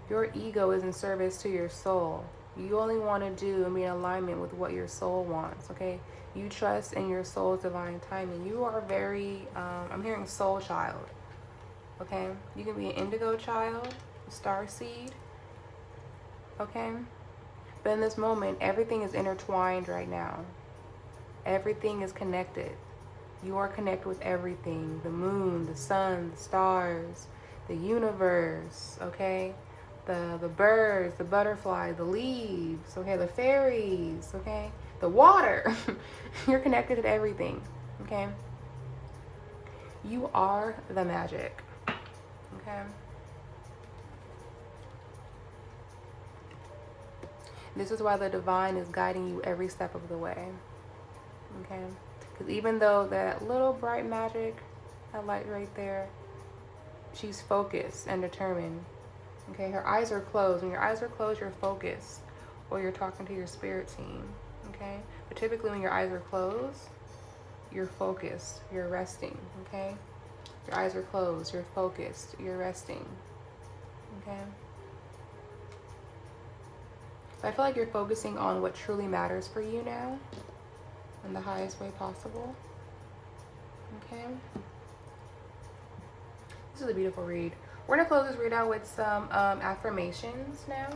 your ego is in service to your soul. You only want to do and be in alignment with what your soul wants. Okay, you trust in your soul's divine timing. You are very I'm hearing soul child. Okay, you can be an indigo child, a star seed. Okay, but in this moment everything is intertwined right now. Everything is connected. You are connected with everything. The moon, the sun, the stars, the universe, okay, the birds, the butterflies, the leaves, okay, the fairies, okay, the water. You're connected to everything. Okay, you are the magic. Okay, this is why the divine is guiding you every step of the way. Okay, because even though that little bright magic, that light right there, she's focused and determined. Okay, her eyes are closed. When your eyes are closed, you're focused, or you're talking to your spirit team. Okay, but typically when your eyes are closed, you're focused, you're resting. Okay, your eyes are closed, you're focused, you're resting. Okay, so I feel like you're focusing on what truly matters for you now in the highest way possible. Okay, this is a beautiful read. We're gonna close this read out with some affirmations now.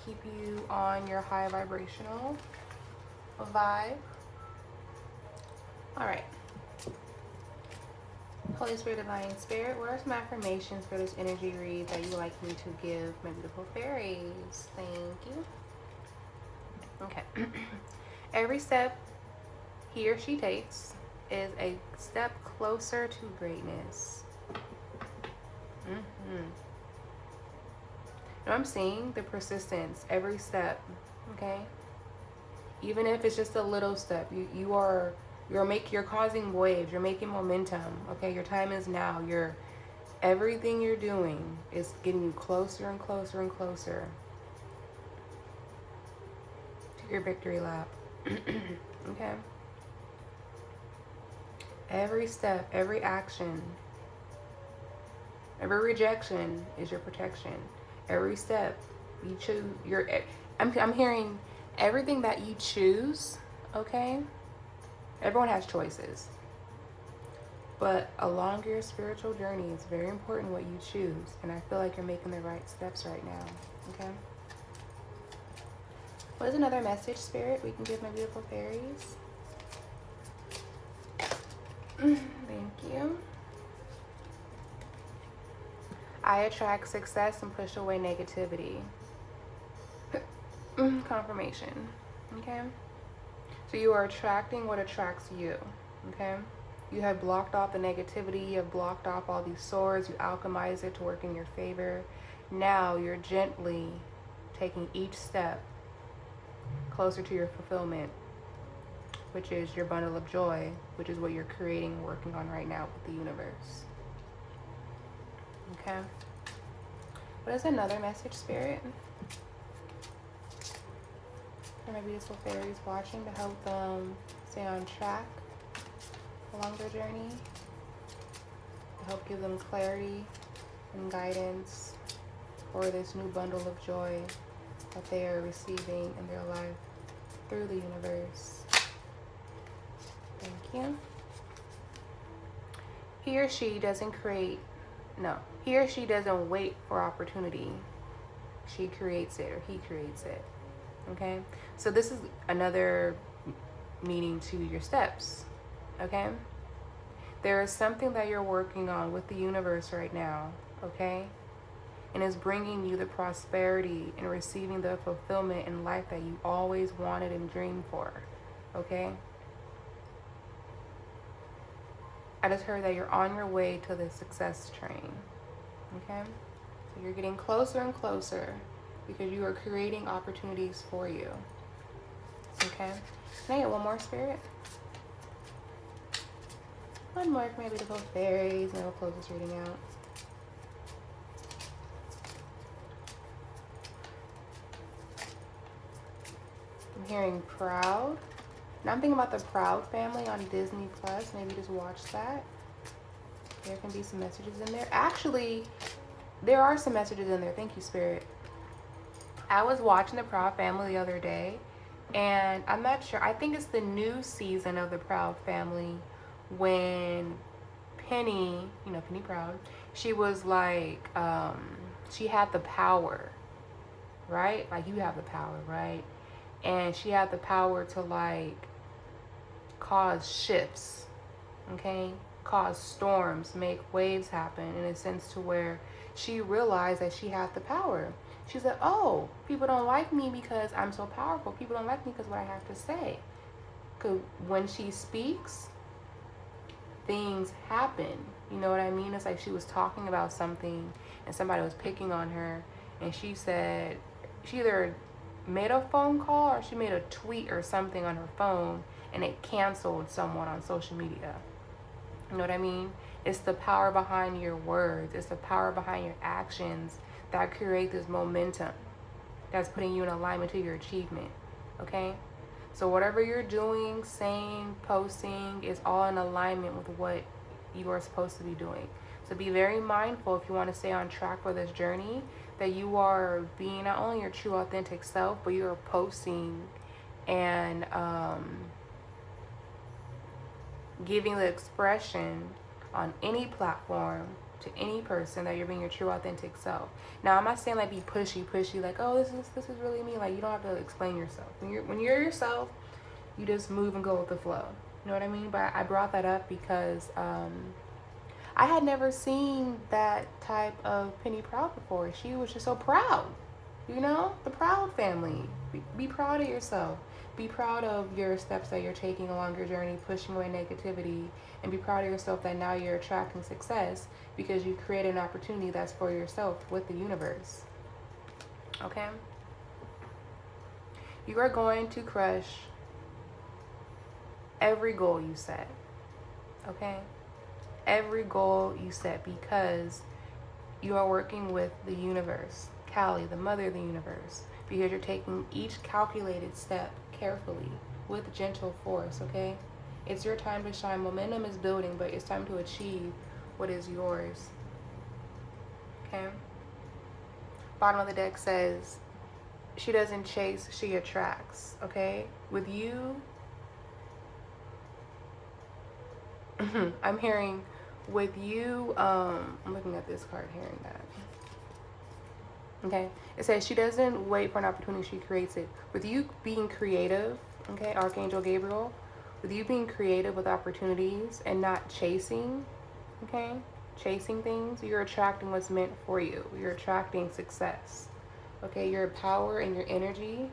Keep you on your high vibrational vibe. All right. Holy Spirit, Divine Spirit, what are some affirmations for this energy read that you'd like me to give my beautiful fairies? Thank you. Okay. Every step he or she takes is a step closer to greatness. I'm seeing the persistence every step. Okay, even if it's just a little step, you're causing waves, you're making momentum. Okay, your time is now. You're Everything you're doing is getting you closer and closer and closer to your victory lap. Okay? Every step, every action, every rejection is your protection. Every step you choose, I'm hearing everything that you choose, okay? Everyone has choices. But along your spiritual journey, it's very important what you choose. And I feel like you're making the right steps right now, okay? What is another message, Spirit, we can give my beautiful fairies? Thank you. I attract success and push away negativity. Confirmation. Okay? So you are attracting what attracts you. Okay? You have blocked off the negativity. You have blocked off all these swords. You alchemize it to work in your favor. Now you're gently taking each step closer to your fulfillment, which is your bundle of joy, which is what you're creating and working on right now with the universe. Okay? What is another message, Spirit? For my beautiful fairies watching to help them stay on track along their journey, to help give them clarity and guidance for this new bundle of joy that they are receiving in their life through the universe. Thank you. He or she doesn't wait for opportunity. She creates it, or he creates it. Okay? So this is another meaning to your steps. Okay? There is something that you're working on with the universe right now. Okay? And is bringing you the prosperity and receiving the fulfillment in life that you always wanted and dreamed for. Okay? I just heard that you're on your way to the success train. Okay? So you're getting closer and closer because you are creating opportunities for you. Okay? Can I get one more, Spirit? One more for my beautiful fairies, and then we'll close this reading out. I'm hearing proud. Now I'm thinking about the Proud Family on Disney Plus. Maybe just watch that. There can be some messages in there. Actually, there are some messages in there. Thank you, Spirit. I was watching the Proud Family the other day, and I'm not sure. I think it's the new season of the Proud Family when Penny, Penny Proud, she was like, she had the power, right? Like, you have the power, right? And she had the power to, like, cause shifts, okay? Cause storms, make waves happen, in a sense to where she realized that she had the power. She said, oh, people don't like me because I'm so powerful. People don't like me because what I have to say. Because when she speaks, things happen. You know what I mean? It's like she was talking about something and somebody was picking on her, and she said, she either made a phone call or she made a tweet or something on her phone, and it canceled someone on social media. You know what I mean? It's the power behind your words. It's the power behind your actions that create this momentum that's putting you in alignment to your achievement. Okay? So whatever you're doing, saying, posting is all in alignment with what you are supposed to be doing. So be very mindful, if you want to stay on track for this journey, that you are being not only your true authentic self, but you are posting and giving the expression on any platform to any person that you're being your true authentic self. Now, I'm not saying like be pushy, like, oh, this is really me. Like, you don't have to explain yourself. When you're yourself, you just move and go with the flow. You know what I mean? But I brought that up because I had never seen that type of Penny Proud before. She was just so proud. You know, the Proud Family. Be proud of yourself. Be proud of your steps that you're taking along your journey, pushing away negativity, and be proud of yourself that now you're attracting success because you created an opportunity that's for yourself with the universe. Okay? You are going to crush every goal you set. Okay? Every goal you set, because You are working with the universe, Kali, the mother of the universe, because you're taking each calculated step carefully with gentle force, okay? It's your time to shine. Momentum is building, but it's time to achieve what is yours, okay? Bottom of the deck says, she doesn't chase, she attracts, okay? With you, I'm hearing, with you, I'm looking at this card, hearing that. Okay, it says she doesn't wait for an opportunity, she creates it. With you being creative, okay, Archangel Gabriel, with you being creative with opportunities and not chasing, okay, chasing things, you're attracting what's meant for you. You're attracting success, okay? Your power and your energy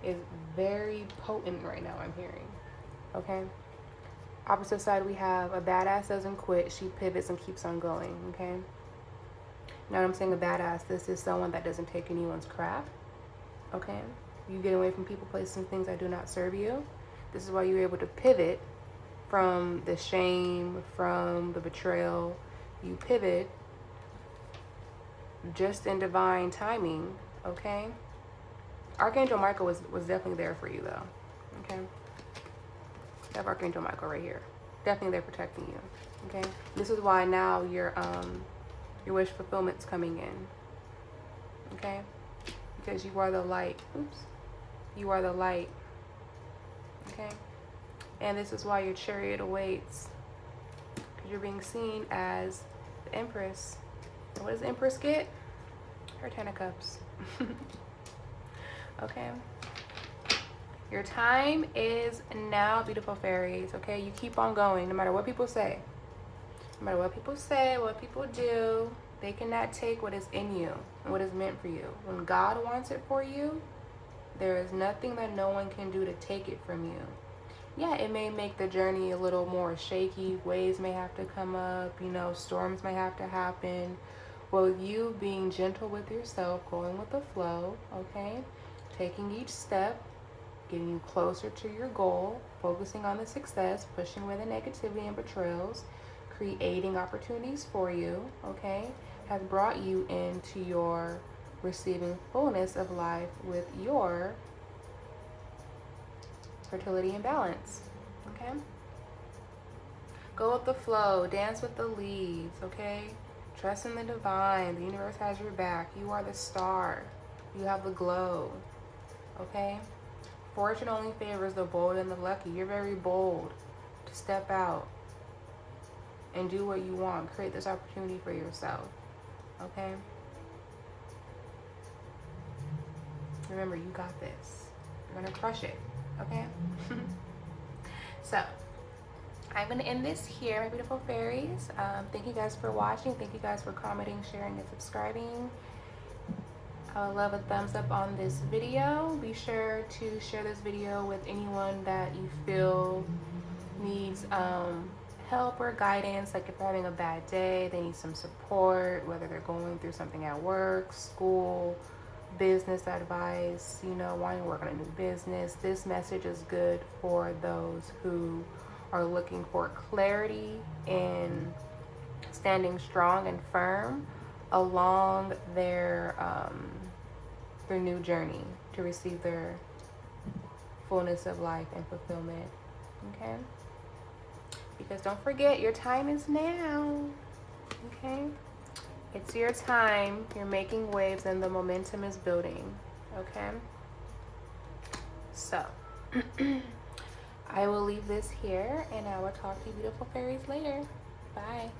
is very potent right now, I'm hearing, okay? Opposite side, we have a badass doesn't quit, she pivots and keeps on going, okay? Now I'm saying a badass, this is someone that doesn't take anyone's crap, okay? You get away from people, places, and things that do not serve you. This is why you're able to pivot from the shame, from the betrayal. You pivot just in divine timing, okay? Archangel Michael was definitely there for you, though, okay? I have Archangel Michael right here. Definitely there protecting you, okay? This is why now your wish fulfillment's coming in, okay? Because you are the light. Oops. You are the light, okay? And this is why your chariot awaits, because you're being seen as the Empress. And what does the Empress get? Her 10 of Cups. Okay? Your time is now, beautiful fairies, okay? You keep on going, no matter what people say. No matter what people say, what people do, they cannot take what is in you and what is meant for you. When God wants it for you, there is nothing that no one can do to take it from you. Yeah, it may make the journey a little more shaky. Waves may have to come up, you know, storms may have to happen. But with you being gentle with yourself, going with the flow, okay? Taking each step, getting you closer to your goal, focusing on the success, pushing away the negativity and betrayals, creating opportunities for you, okay, has brought you into your receiving fullness of life with your fertility and balance, okay? Go with the flow, dance with the leaves, okay? Trust in the divine. The universe has your back. You are the star. You have the glow, okay? Fortune only favors the bold and the lucky. You're very bold to step out and do what you want. Create this opportunity for yourself, okay? Remember, you got this. You're gonna crush it, okay? So, I'm gonna end this here, my beautiful fairies. Thank you guys for watching. Thank you guys for commenting, sharing, and subscribing. I would love a thumbs up on this video. Be sure to share this video with anyone that you feel needs help or guidance. Like if they're having a bad day, they need some support, whether they're going through something at work, school, business advice, you know, wanting to work on a new business. This message is good for those who are looking for clarity in standing strong and firm along their new journey to receive their fullness of life and fulfillment, okay? Because don't forget, your time is now, okay? It's your time. You're making waves and the momentum is building, okay? So, I will leave this here and I will talk to you beautiful fairies later. Bye.